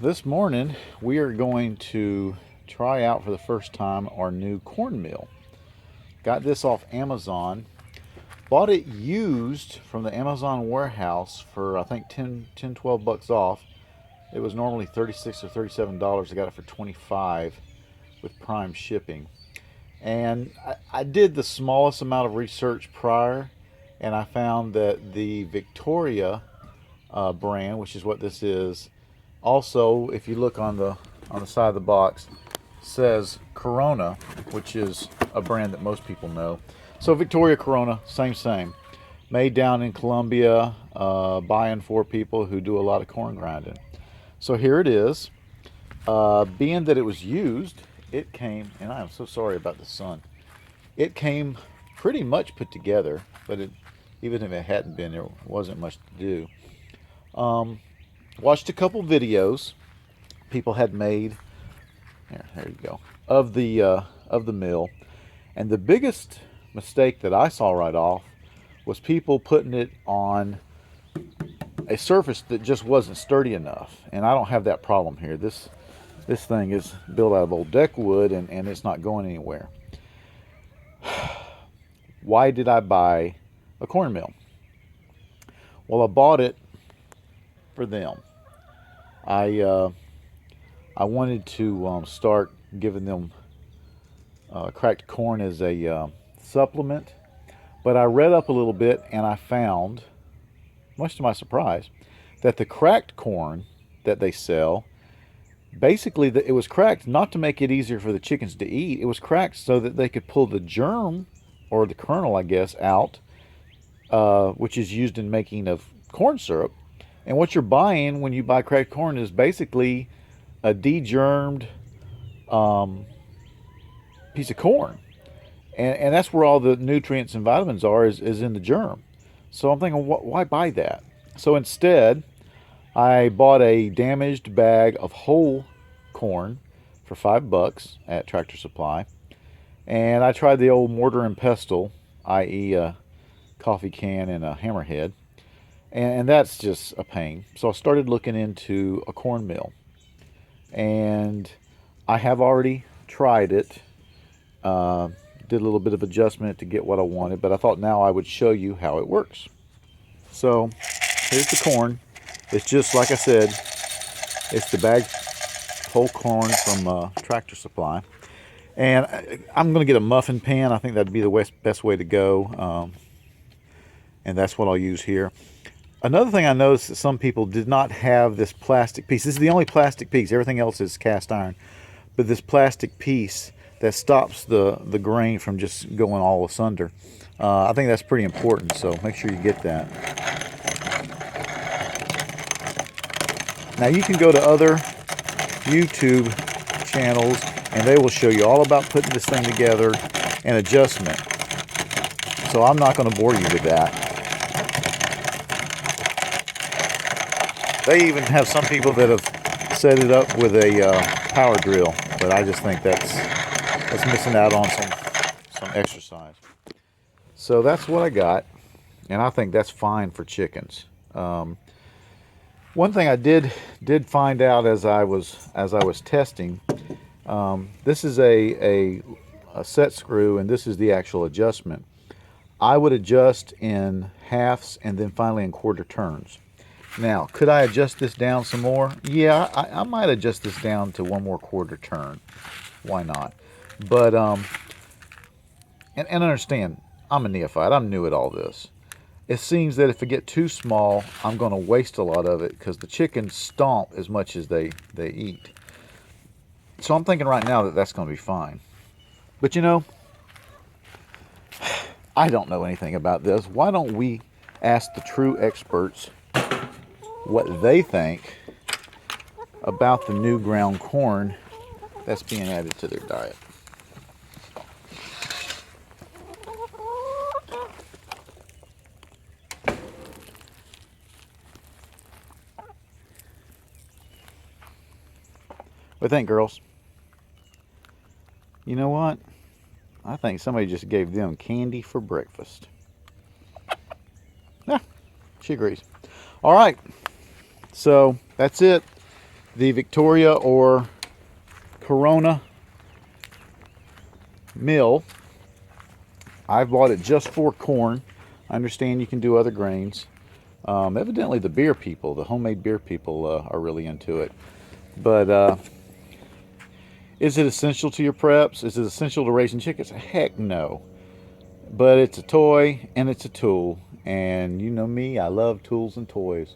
this morning we are going to try out for the first time our new corn mill. Got this off Amazon. Bought it used from the Amazon warehouse for I think 12 bucks off. It was normally 36 or $37. I got it for 25 with Prime shipping. And I did the smallest amount of research prior, and I found that the Victoria brand, which is what this is, also, if you look on the side of the box, says Corona, which is a brand that most people know. So Victoria Corona, same. Made down in Colombia, buying for people who do a lot of corn grinding. So here it is. Being that it was used, it came, and I am so sorry about the sun. It came pretty much put together, but even if it hadn't been, there wasn't much to do. Watched a couple videos people had made. There you go, of the mill, and the biggest mistake that I saw right off was people putting it on a surface that just wasn't sturdy enough. And I don't have that problem here. This thing is built out of old deck wood, and it's not going anywhere. Why did I buy a corn mill? Well, I bought it for them. I wanted to start giving them cracked corn as a supplement, but I read up a little bit and I found, much to my surprise, that the cracked corn that they sell, basically it was cracked not to make it easier for the chickens to eat. It was cracked so that they could pull the germ, or the kernel, I guess, out, which is used in making of corn syrup. And what you're buying when you buy cracked corn is basically a degermed piece of corn. And that's where all the nutrients and vitamins are, is in the germ. So I'm thinking, why buy that? So instead, I bought a damaged bag of whole corn for $5 at Tractor Supply. And I tried the old mortar and pestle, i.e. a coffee can and a hammerhead. And that's just a pain. So I started looking into a corn mill. And I have already tried it. Did a little bit of adjustment to get what I wanted, but I thought now I would show you how it works. So here's the corn. It's just like I said, it's the bag whole corn from Tractor Supply. And I'm going to get a muffin pan. I think that'd be the best way to go. And that's what I'll use here. Another thing I noticed that some people did not have this plastic piece. This is the only plastic piece. Everything else is cast iron. But this plastic piece that stops the grain from just going all asunder. I think that's pretty important, so make sure you get that. Now you can go to other YouTube channels and they will show you all about putting this thing together and adjustment. So I'm not going to bore you with that. They even have some people that have set it up with a power drill, but I just think that's missing out on some exercise. So that's what I got, and I think that's fine for chickens. One thing I did find out as I was testing, this is a set screw, and this is the actual adjustment. I would adjust in halves and then finally in quarter turns. Now, could I adjust this down some more? Yeah, I might adjust this down to one more quarter turn. Why not? But, and understand, I'm a neophyte. I'm new at all this. It seems that if I get too small, I'm going to waste a lot of it because the chickens stomp as much as they eat. So I'm thinking right now that that's going to be fine. But you know, I don't know anything about this. Why don't we ask the true experts what they think about the new ground corn that's being added to their diet. What do you think, girls? You know what? I think somebody just gave them candy for breakfast. Yeah, she agrees. All right, so that's it. the Victoria or Corona mill. I've bought it just for corn. I understand you can do other grains. Evidently the beer people, the homemade beer people, are really into it. But is it essential to your preps? Is it essential to raising chickens? Heck no. But it's a toy and it's a tool. And you know me, I love tools and toys.